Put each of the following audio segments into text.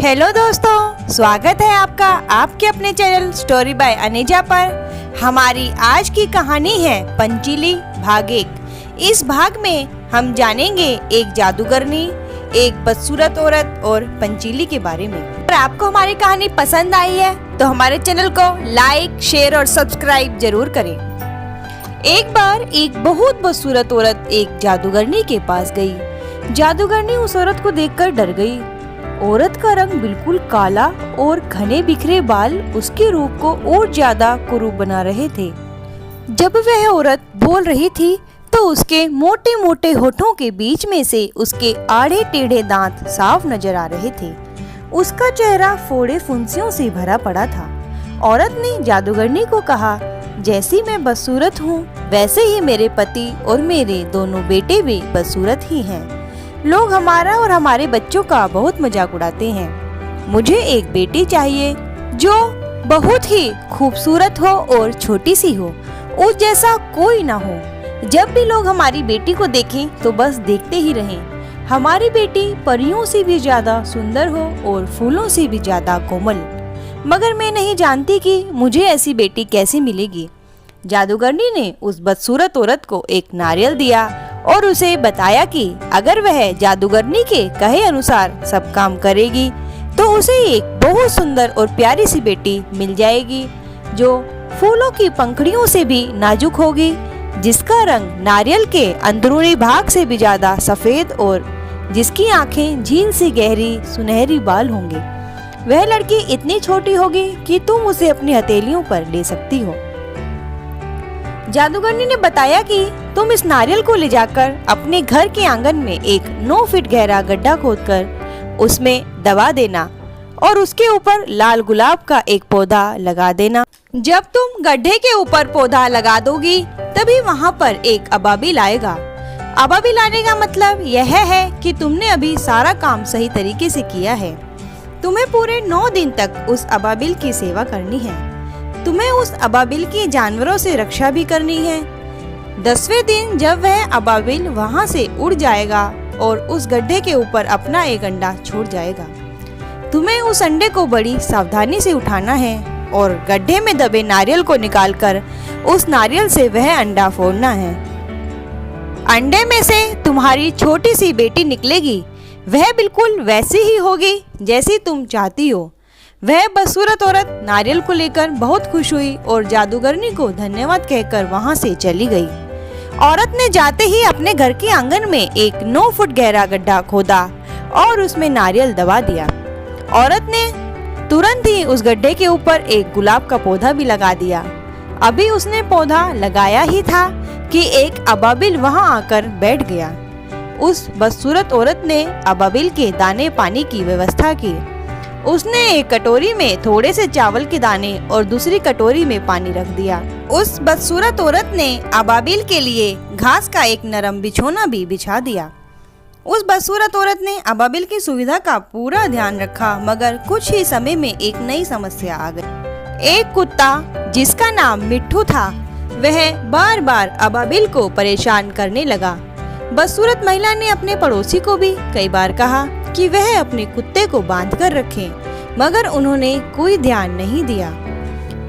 Hello दोस्तों, स्वागत है आपका आपके अपने चैनल स्टोरी बाय अनेजा पर। हमारी आज की कहानी है पंचीली भाग 1। इस भाग में हम जानेंगे एक जादूगरनी, एक बदसूरत औरत और पंचीली के बारे में। अगर आपको हमारी कहानी पसंद आई है तो हमारे चैनल को लाइक, शेयर और सब्सक्राइब जरूर करें। एक बार एक बहुत बदसूरत औरत एक जादूगरनी के पास गई। जादूगरनी उस औरत को देखकर डर गई। औरत का रंग बिल्कुल काला और घने बिखरे बाल उसके रूप को और ज्यादा कुरूप बना रहे थे। जब वह औरत बोल रही थी तो उसके मोटे मोटे होठों के बीच में से उसके आड़े टेढ़े दांत साफ नजर आ रहे थे। उसका चेहरा फोड़े फुंसियों से भरा पड़ा था। औरत ने जादूगरनी को कहा, जैसी मैं बदसूरत हूँ वैसे ही मेरे पति और मेरे दोनों बेटे भी बदसूरत ही हैं। लोग हमारा और हमारे बच्चों का बहुत मजाक उड़ाते हैं। मुझे एक बेटी चाहिए जो बहुत ही खूबसूरत हो और छोटी सी हो, उस जैसा कोई ना हो। जब भी लोग हमारी बेटी को देखें तो बस देखते ही रहें। हमारी बेटी परियों से भी ज्यादा सुंदर हो और फूलों से भी ज्यादा कोमल। मगर मैं नहीं जानती कि मुझे ऐसी बेटी कैसे मिलेगी। जादूगरनी ने उस बदसूरत औरत को एक नारियल दिया और उसे बताया कि अगर वह जादूगरनी के कहे अनुसार सब काम करेगी तो उसे एक बहुत सुंदर और प्यारी सी बेटी मिल जाएगी जो फूलों की पंखुड़ियों से भी नाजुक होगी, जिसका रंग नारियल के अंदरूनी भाग से भी ज्यादा सफेद और जिसकी आंखें झील सी गहरी सुनहरी बाल होंगे। वह लड़की इतनी छोटी होगी कि तुम उसे अपनी हथेलियों पर ले सकती हो। जादूगरनी ने बताया कि तुम इस नारियल को ले जाकर अपने घर के आंगन में एक 9 फीट गहरा गड्ढा खोदकर उसमें दबा देना और उसके ऊपर लाल गुलाब का एक पौधा लगा देना। जब तुम गड्ढे के ऊपर पौधा लगा दोगी तभी वहाँ पर एक अबाबिल आएगा। अबाबिल आने का मतलब यह है कि तुमने अभी सारा काम सही तरीके से किया है। तुम्हें पूरे 9 दिन तक उस अबाबिल की सेवा करनी है। तुम्हें उस अबाबिल की जानवरों से रक्षा भी करनी है। 10वें दिन जब वह अबाबिल वहाँ से उड़ जाएगा और उस गड्ढे के ऊपर अपना एक अंडा छोड़ जाएगा, तुम्हें उस अंडे को बड़ी सावधानी से उठाना है और गड्ढे में दबे नारियल को निकालकर उस नारियल से वह अंडा फोड़ना है। अंडे में से तुम्हारी छोटी सी बेटी निकलेगी। वह बिल्कुल वैसी ही होगी जैसी तुम चाहती हो। वह बदसूरत औरत नारियल को लेकर बहुत खुश हुई और जादूगरनी को धन्यवाद कहकर वहां से चली गई। औरत ने जाते ही अपने घर के आंगन में एक 9 फुट गहरा गड्ढा खोदा और उसमें नारियल दबा दिया। औरत ने तुरंत ही उस गड्ढे के ऊपर एक गुलाब का पौधा भी लगा दिया। अभी उसने पौधा लगाया ही था कि एक अबाबिल वहां आकर बैठ गया। उस बदसूरत औरत ने अबाबिल के दाने पानी की व्यवस्था की। उसने एक कटोरी में थोड़े से चावल के दाने और दूसरी कटोरी में पानी रख दिया। उस बदसूरत औरत ने अबाबिल के लिए घास का एक नरम बिछोना भी बिछा दिया। उस बदसूरत औरत ने अबाबिल की सुविधा का पूरा ध्यान रखा, मगर कुछ ही समय में एक नई समस्या आ गई। एक कुत्ता जिसका नाम मिट्ठू था, वह बार बार अबाबिल को परेशान करने लगा। बदसूरत महिला ने अपने पड़ोसी को भी कई बार कहा कि वह अपने कुत्ते को बांध कर रखे, मगर उन्होंने कोई ध्यान नहीं दिया।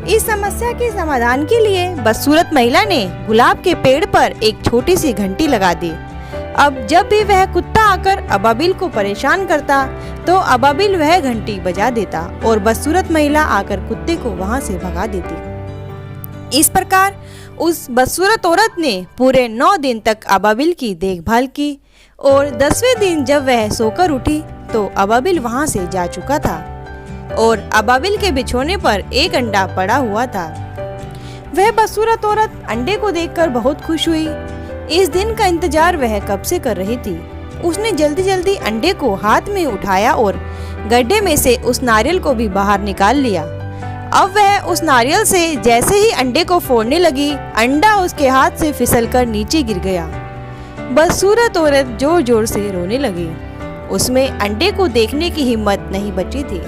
इस समस्या के समाधान के लिए बदसूरत महिला ने गुलाब के पेड़ पर एक छोटी सी घंटी लगा दी। अब जब भी वह कुत्ता आकर अबाबिल को परेशान करता तो अबाबिल वह घंटी बजा देता और बदसूरत महिला आकर कुत्ते को वहां से भगा देती। इस प्रकार उस बदसूरत औरत ने पूरे 9 दिन तक अबाबिल की देखभाल की और 10वें दिन जब वह सोकर उठी तो अबाबिल वहां से जा चुका था और अबाबिल के बिछोने पर एक अंडा पड़ा हुआ था। वह बदसूरत औरत अंडे को देखकर बहुत खुश हुई। इस दिन का इंतजार वह कब से कर रही थी। उसने जल्दी जल्दी अंडे को हाथ में उठाया और गड्ढे में से उस नारियल को भी बाहर निकाल लिया। अब वह उस नारियल से जैसे ही अंडे को फोड़ने लगी, अंडा उसके हाथ से फिसलकर नीचे गिर गया। बदसूरत औरत जोर जोर से रोने लगी। उसमें अंडे को देखने की हिम्मत नहीं बची थी।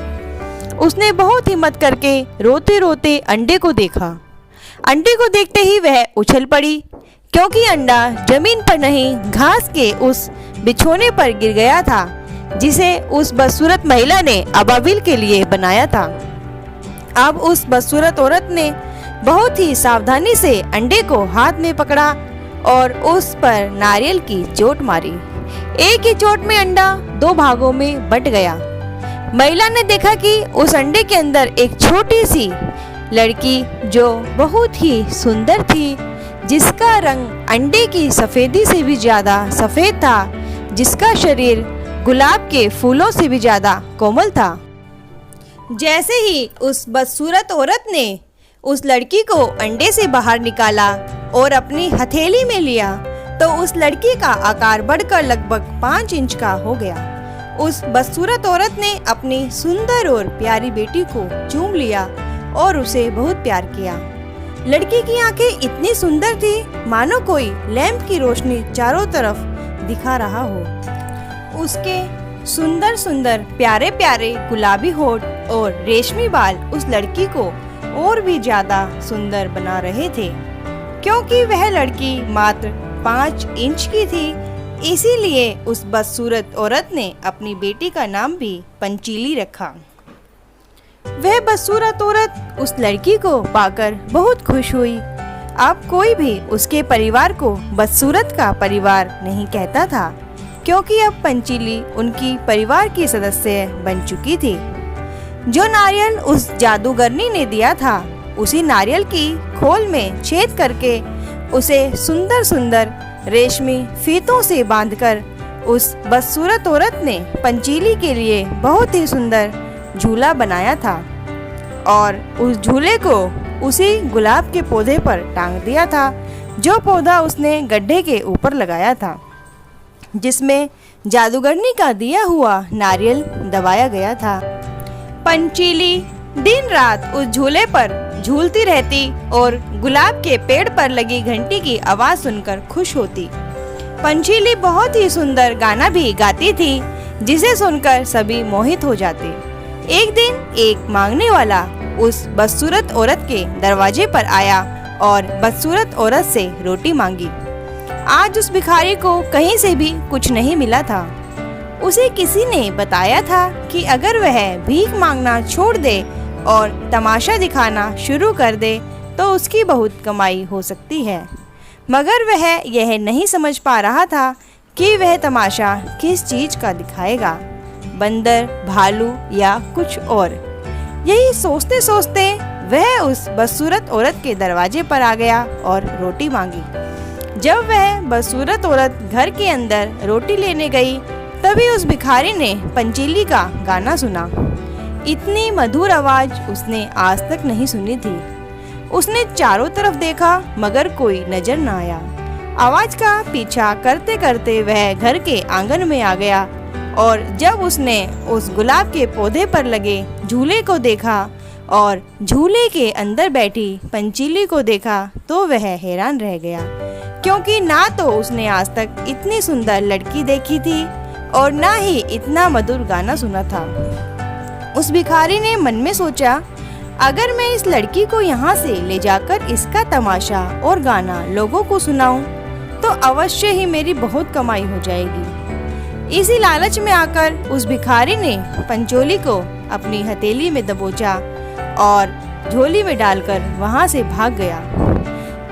उसने बहुत हिम्मत करके रोते रोते अंडे को देखा। अंडे को देखते ही वह उछल पड़ी, क्योंकि अंडा जमीन पर नहीं घास के उस बिछोने पर गिर गया था। जिसे उस बदसूरत महिला ने अबाबिल के लिए बनाया था। अब उस बदसूरत औरत ने बहुत ही सावधानी से अंडे को हाथ में पकड़ा और उस पर नारियल की चोट मारी। एक ही चोट में अंडा 2 भागों में बट गया। महिला ने देखा कि उस अंडे के अंदर एक छोटी सी लड़की जो बहुत ही सुंदर थी, जिसका रंग अंडे की सफेदी से भी ज्यादा सफेद था, जिसका शरीर गुलाब के फूलों से भी ज्यादा कोमल था। जैसे ही उस बदसूरत औरत ने उस लड़की को अंडे से बाहर निकाला और अपनी हथेली में लिया तो उस लड़की का आकार बढ़कर लगभग 5 इंच का हो गया। उस बदसूरत औरत ने अपनी सुंदर और प्यारी बेटी को चूम लिया और उसे बहुत प्यार किया। लड़की की आंखें इतनी सुंदर थी मानो कोई लैंप की रोशनी चारों तरफ दिखा रहा हो। उसके सुंदर सुंदर प्यारे प्यारे गुलाबी होठ और रेशमी बाल उस लड़की को और भी ज्यादा सुंदर बना रहे थे। क्योंकि वह लड़की मात्र 5 इंच की थी, इसीलिए उस बदसूरत औरत ने अपनी बेटी का नाम भी पंचीली रखा। वह बदसूरत औरत उस लड़की को पाकर बहुत खुश हुई। अब कोई भी उसके परिवार को बदसूरत का परिवार नहीं कहता था, क्योंकि अब पंचीली उनकी परिवार की सदस्य बन चुकी थी। जो नारियल उस जादूगरनी ने दिया था, उसी नारियल की खोल में छेद करके उसे सुंदर सुंदर रेशमी फीतों से बांधकर उस बदसूरत औरत ने पंचीली के लिए बहुत ही सुंदर झूला बनाया था और उस झूले को उसी गुलाब के पौधे पर टांग दिया था, जो पौधा उसने गड्ढे के ऊपर लगाया था, जिसमें जादूगरनी का दिया हुआ नारियल दबाया गया था। पंचीली दिन रात उस झूले पर झूलती रहती और गुलाब के पेड़ पर लगी घंटी की आवाज सुनकर खुश होती। पंचीली बहुत ही सुंदर गाना भी गाती थी, जिसे सुनकर सभी मोहित हो जाते। एक दिन एक मांगने वाला उस बदसूरत औरत के दरवाजे पर आया और बदसूरत औरत से रोटी मांगी। आज उस भिखारी को कहीं से भी कुछ नहीं मिला था। उसे किसी ने बताया था कि अगर वह भीख मांगना छोड़ दे और तमाशा दिखाना शुरू कर दे तो उसकी बहुत कमाई हो सकती है, मगर वह यह नहीं समझ पा रहा था कि वह तमाशा किस चीज का दिखाएगा, बंदर, भालू या कुछ और। यही सोचते सोचते वह उस बदसूरत औरत के दरवाजे पर आ गया और रोटी मांगी। जब वह बदसूरत औरत घर के अंदर रोटी लेने गई, तभी उस भिखारी ने पंचीली का गाना सुना। इतनी मधुर आवाज उसने आज तक नहीं सुनी थी। उसने चारों तरफ देखा मगर कोई नजर न आया। आवाज का पीछा करते करते वह घर के आंगन में आ गया और जब उसने उस गुलाब के पौधे पर लगे झूले को देखा और झूले के अंदर बैठी पंचीली को देखा तो वह हैरान रह गया, क्योंकि ना तो उसने आज तक इतनी सुंदर लड़की देखी थी और ना ही इतना मधुर गाना सुना था। उस भिखारी ने मन में सोचा, अगर मैं इस लड़की को यहाँ से ले जाकर इसका तमाशा और गाना लोगों को सुनाऊं, तो अवश्य ही मेरी बहुत कमाई हो जाएगी। इसी लालच में आकर उस भिखारी ने पंचोली को अपनी हथेली में दबोचा और झोली में डालकर वहाँ से भाग गया।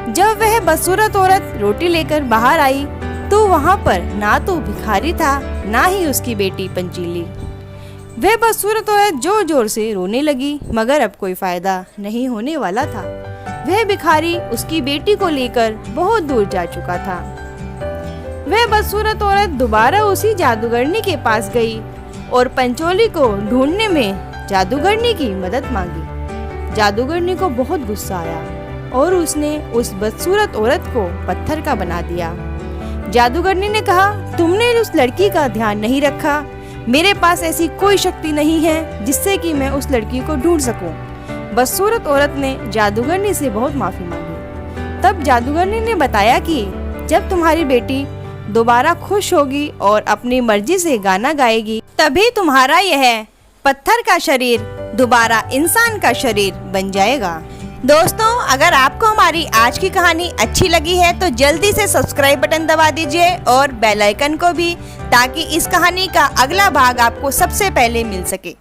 जब वह बदसूरत औरत रोटी लेकर बाहर आई तो वहाँ पर ना तो भिखारी था ना ही उसकी बेटी पंचीली। वह बदसूरत औरत जोर जोर से रोने लगी, मगर अब कोई फायदा नहीं होने वाला था। वह भिखारी उसकी बेटी को लेकर बहुत दूर जा चुका था। वह बदसूरत औरत दोबारा उसी जादूगरनी के पास गई और पंचोली को ढूंढने में जादूगरनी की मदद मांगी। जादूगरनी को बहुत गुस्सा आया और उसने उस बदसूरत औरत को पत्थर का बना दिया। जादूगरनी ने कहा, तुमने उस लड़की का ध्यान नहीं रखा। मेरे पास ऐसी कोई शक्ति नहीं है जिससे कि मैं उस लड़की को ढूंढ सकूं। बदसूरत औरत ने जादूगरनी से बहुत माफी मांगी। तब जादूगरनी ने बताया कि जब तुम्हारी बेटी दोबारा खुश होगी और अपनी मर्जी से गाना गाएगी, तभी तुम्हारा यह पत्थर का शरीर दोबारा इंसान का शरीर बन जाएगा। दोस्तों, अगर आपको हमारी आज की कहानी अच्छी लगी है तो जल्दी से सब्सक्राइब बटन दबा दीजिए और बेल आइकन को भी, ताकि इस कहानी का अगला भाग आपको सबसे पहले मिल सके।